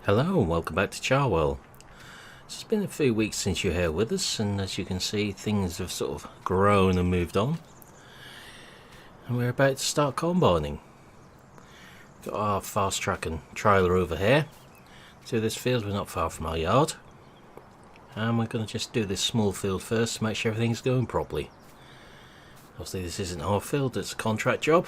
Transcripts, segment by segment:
Hello and welcome back to Charwell. It's been a few weeks since you're here with us, and as you can see things have sort of grown and moved on, and we're about to start combining. Got our fast track and trailer over here to this field. We're not far from our yard, and we're going to just do this small field first to make sure everything's going properly. Obviously this isn't our field, it's a contract job.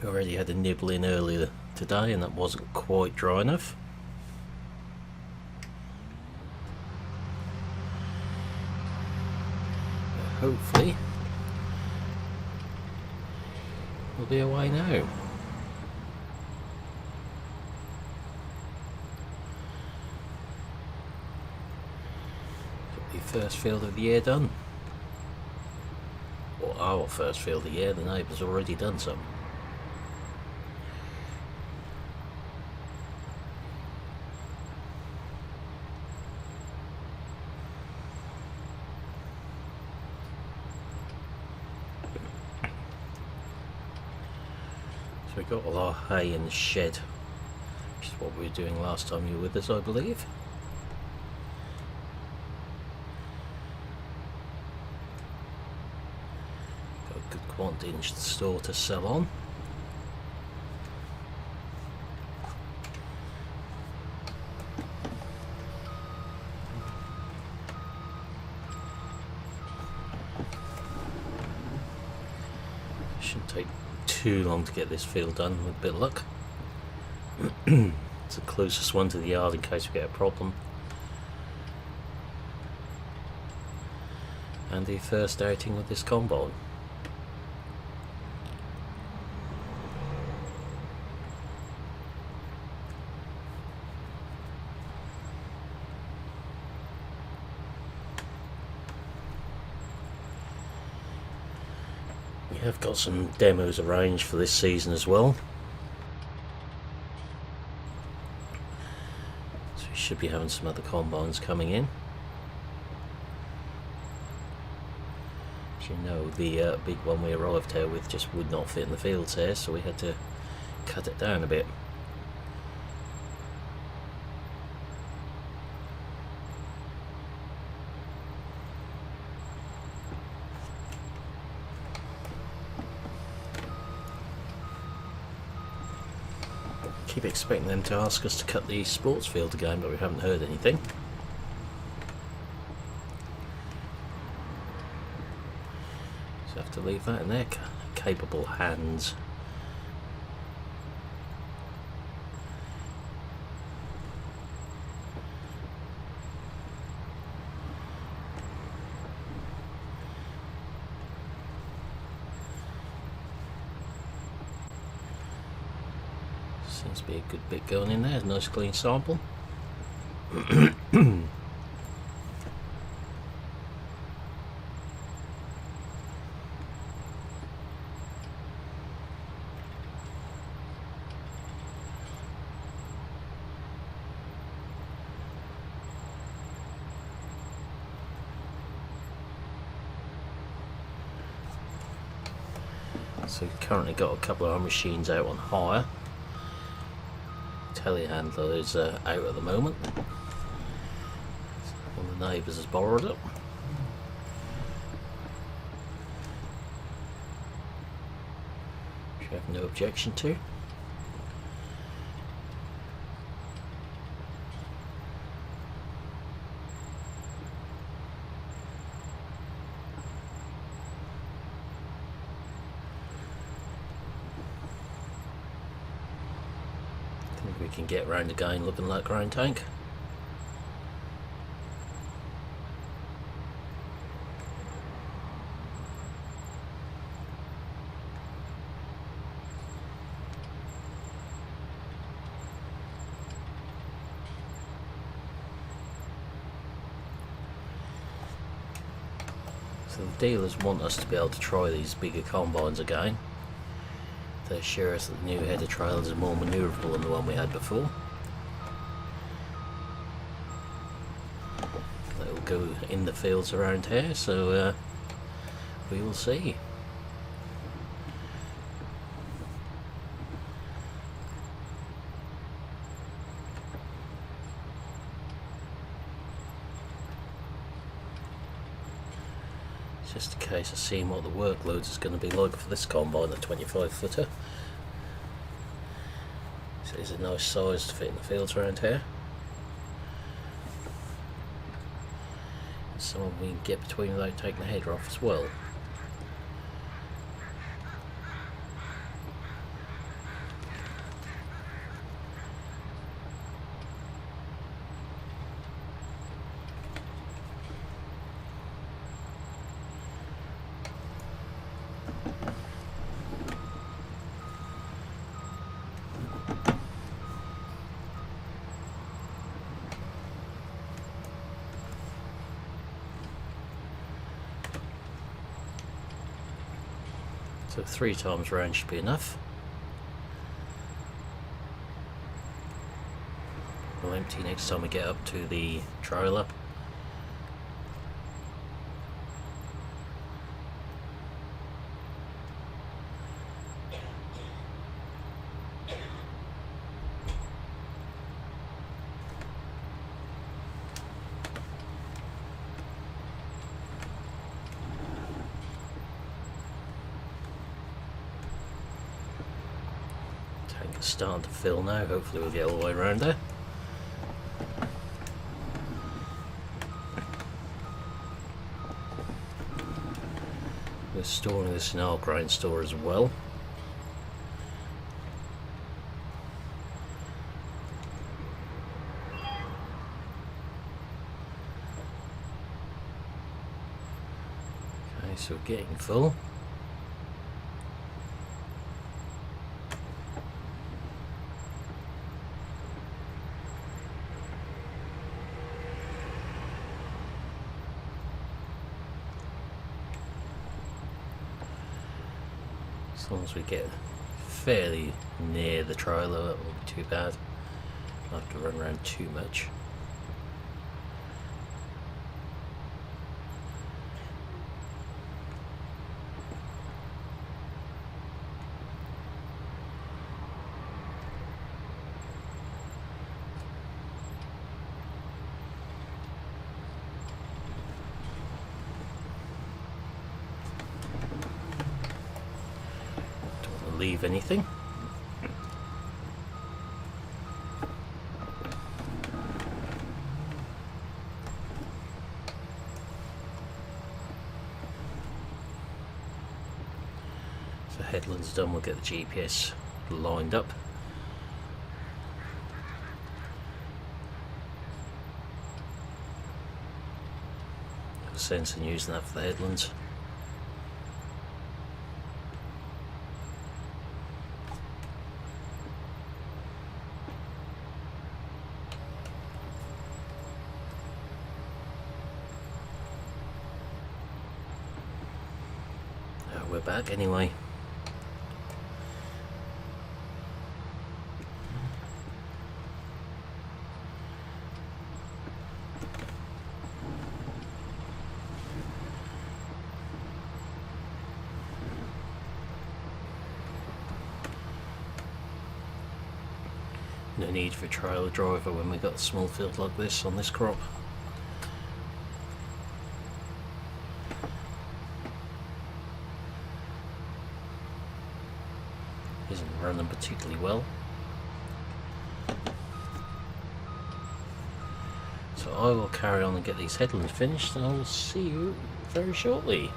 We already had a nibble in earlier today and that wasn't quite dry enough. But hopefully we'll be away now. Got the first field of the year done. Or our first field of the year, the neighbour's already done some. We got all our hay in the shed, which is what we were doing last time you were with us, I believe. Got a good quantity in the store to sell on. Shouldn't take too long to get this field done with a bit of luck. It's the closest one to the yard in case we get a problem. And the first outing with this combine. We have got some demos arranged for this season as well, so we should be having some other combines coming in. As you know, the big one we arrived here with just would not fit in the fields here, so we had to cut it down a bit. Keep expecting them to ask us to cut the sports field again, but we haven't heard anything. So I have to leave that in their capable hands. Seems to be a good bit going in there, nice clean sample. So we've currently got a couple of our machines out on hire. Telehandler is out at the moment. One of the neighbours has borrowed it. Which I have no objection to. We can get round again looking like ground tank. So the dealers want us to be able to try these bigger combines again. They assure us that the new header trailers are more manoeuvrable than the one we had before. They will go in the fields around here, so we will see. just a case of seeing what the workload is going to be like for this combine, the 25 footer. So it's a nice size to fit in the fields around here. Some we can get between without taking the header off as well. So 3 times round should be enough. We'll empty next time we get up to the trailer. It's starting to fill now, hopefully we'll get all the way around there. We're storing this in our grind store as well. Okay, so we're getting full. As long as we get fairly near the trailer, that won't be too bad. Not have to run around too much. Leave anything. So headland's done, we'll get the GPS lined up. No sense in using that for the headlands. We're back anyway. No need for a trailer driver when we got a small field like this on this crop. Isn't running particularly well. So I will carry on and get these headlands finished, and I will see you very shortly.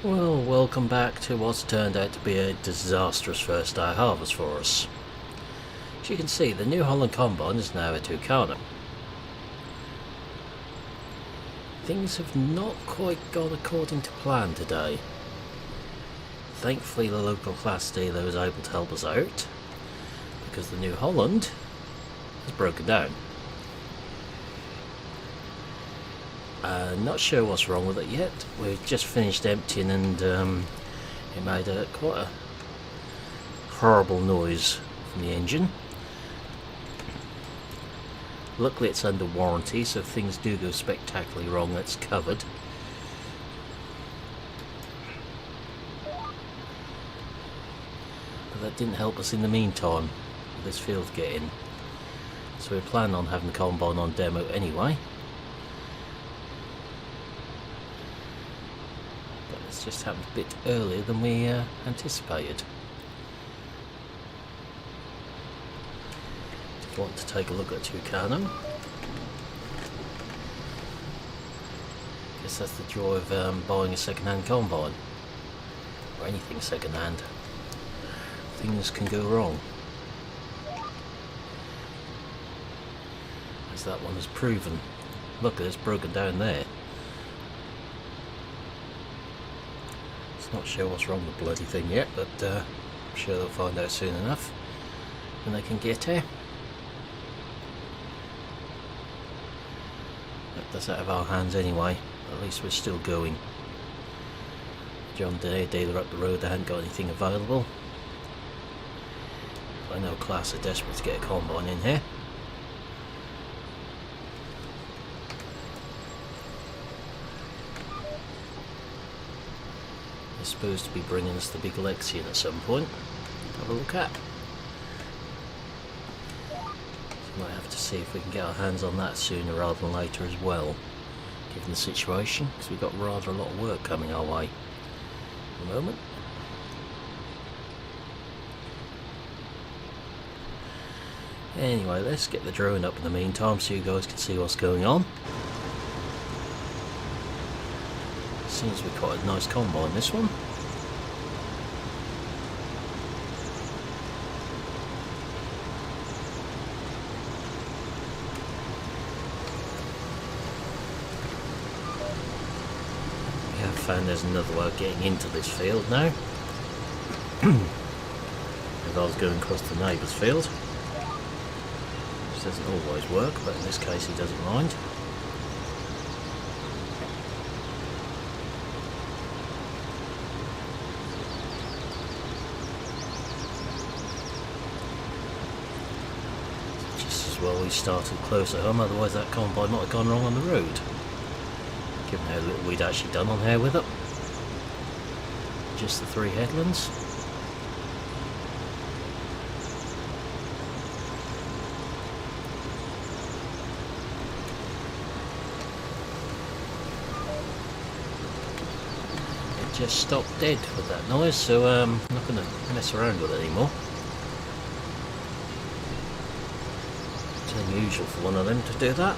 Well, welcome back to what's turned out to be a disastrous first day harvest for us. As you can see, the New Holland Combine is now a Tucano. Things have not quite gone according to plan today. Thankfully the local class dealer was able to help us out, because the New Holland has broken down. Not sure what's wrong with it yet. We've just finished emptying, and it made quite a horrible noise from the engine. Luckily it's under warranty, so if things do go spectacularly wrong, it's covered. But that didn't help us in the meantime with this field getting. So we plan on having the combine on demo anyway. It's just happened a bit earlier than we anticipated. If you want to take a look at Tucano, guess that's the joy of buying a second-hand combine, or anything second-hand. Things can go wrong, as that one has proven. Look, it's broken down there. It's not sure what's wrong with the bloody thing yet, but I'm sure they'll find out soon enough when they can get here. That's out of our hands anyway. At least we're still going. John Day dealer up the road, they hadn't got anything available. I know class are desperate to get a combine in here. They're supposed to be bringing us the big Lexion at some point. Have a look at. Might have to see if we can get our hands on that sooner rather than later as well, given the situation, because we've got rather a lot of work coming our way at the moment. Anyway, let's get the drone up in the meantime so you guys can see what's going on. Seems to be quite a nice combine, this one. Found there's another way of getting into this field now. If I was going across the neighbour's field, which doesn't always work, but in this case he doesn't mind. Just as well we started close at home, otherwise that combine might have gone wrong on the road. Given how little we'd actually done on here with it. Just the 3 headlands. It just stopped dead with that noise, so I'm not going to mess around with it anymore. It's unusual for one of them to do that.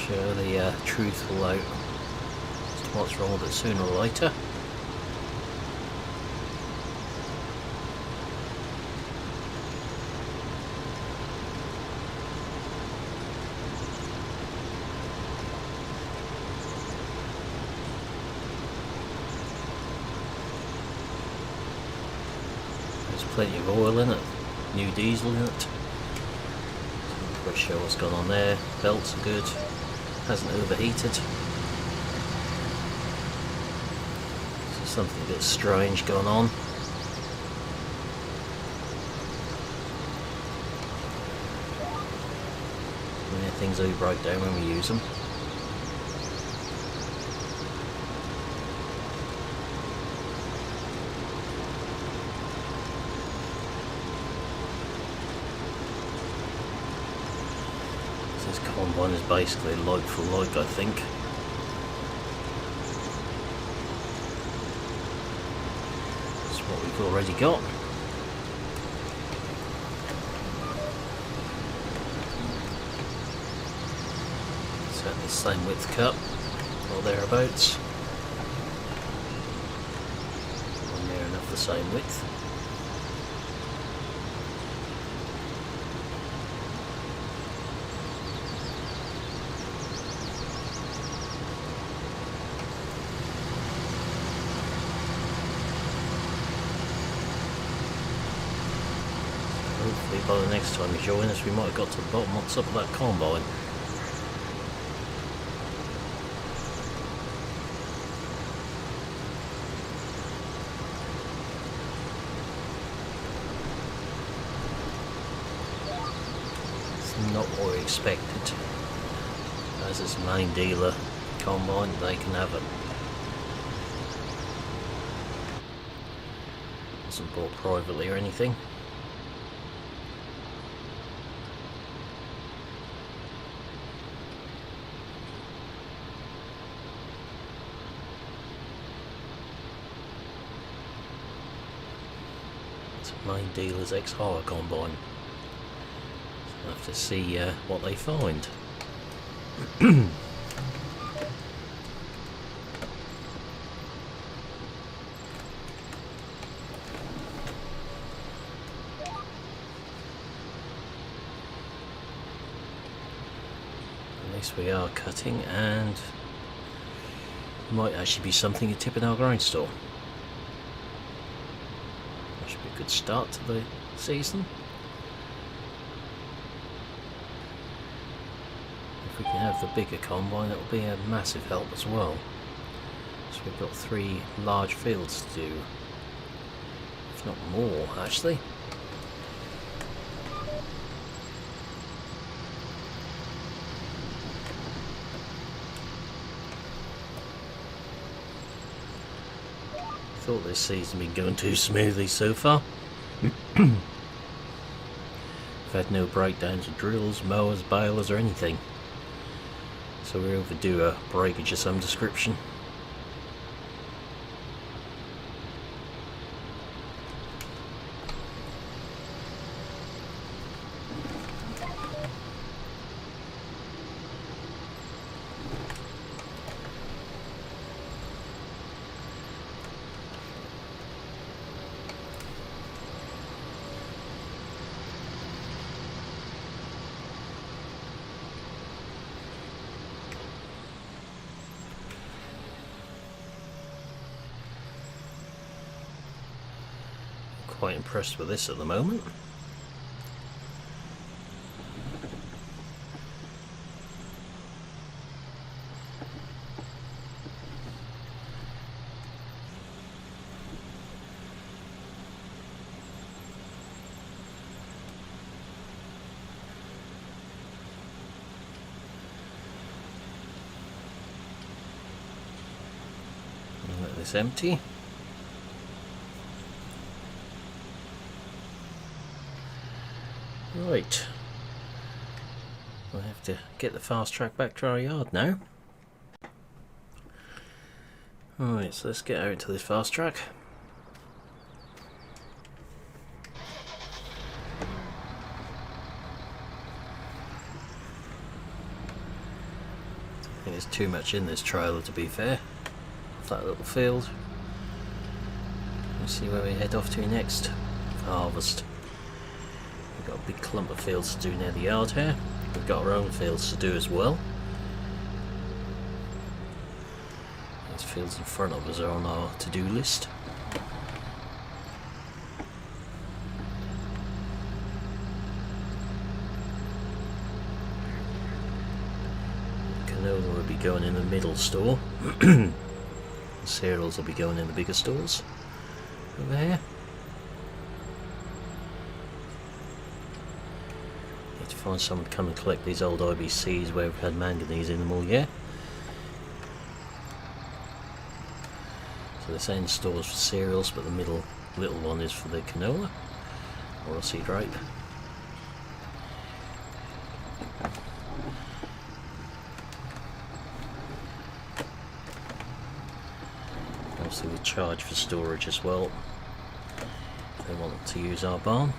Sure, the truth will out as to what's wrong with it sooner or later. There's plenty of oil in it, new diesel in it. Pretty sure what's gone on there. Belts are good. Hasn't overheated. So something a bit strange going on. Yeah, things do break down when we use them. Combine is basically like for like, I think. That's what we've already got. Certainly the same width cut, or thereabouts. Or near enough the same width. Hopefully by the next time you join us we might have got to the bottom what's up with that combine. It's not what we expected. As its main dealer combine, they can have it. Wasn't bought privately or anything. Main Dealer's X-Horror Combine. So we'll have to see what they find. We are cutting, and might actually be something to tip in our grind store. That should be a good start to the season. If we can have the bigger combine, that will be a massive help as well. So we've got 3 large fields to do, if not more actually. Thought this season been going too smoothly so far. We've had no breakdowns of drills, mowers, balers or anything. So we're overdue a breakage of some description. Quite impressed with this at the moment. Let this empty. Right, we'll have to get the fast track back to our yard now. Alright, so let's get out into this fast track. I think there's too much in this trailer, to be fair. That little field. Let's see where we head off to next. Harvest. We've got a big clump of fields to do near the yard here. We've got our own fields to do as well. These fields in front of us are on our to-do list. Canola will be going in the middle store. Cereals will be going in the bigger stores over here. Need to find someone to come and collect these old IBCs where we've had manganese in them all year. So this end stores for cereals, but the middle little one is for the canola or seed rape. Obviously we charge for storage as well if they want to use our barn.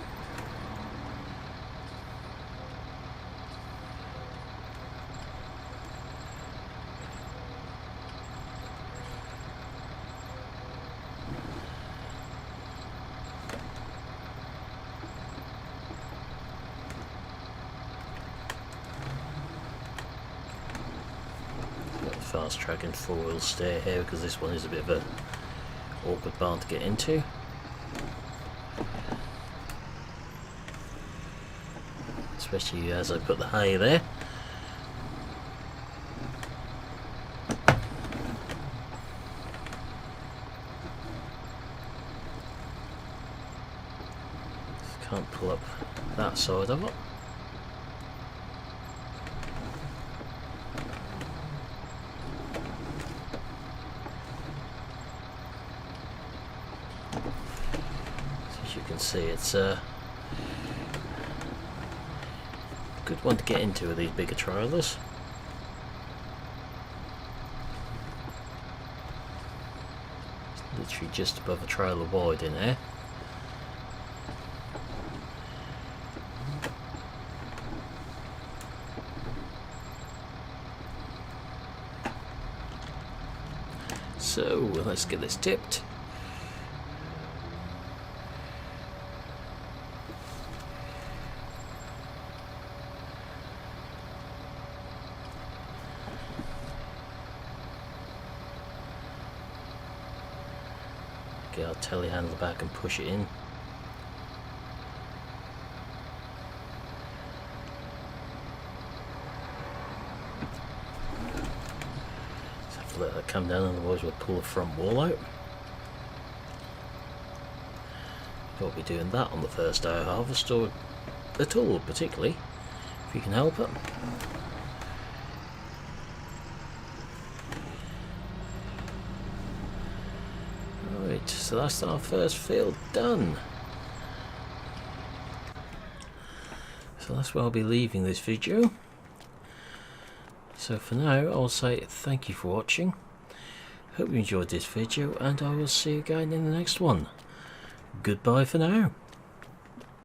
Fast track and 4-wheel steer here because this one is a bit of a awkward barn to get into. Especially as I put the hay there. Can't pull up that side of it. See, it's a good one to get into with these bigger trailers. It's literally just above a trailer wide in there. So let's get this tipped. Get our telehandler back and push it in. Just have to let that come down, otherwise we'll pull the front wall out. Don't be doing that on the first day of harvest, or at all particularly, if you can help it. Right, so that's our first field done. So that's where I'll be leaving this video. So for now, I'll say thank you for watching. Hope you enjoyed this video, and I will see you again in the next one. Goodbye for now.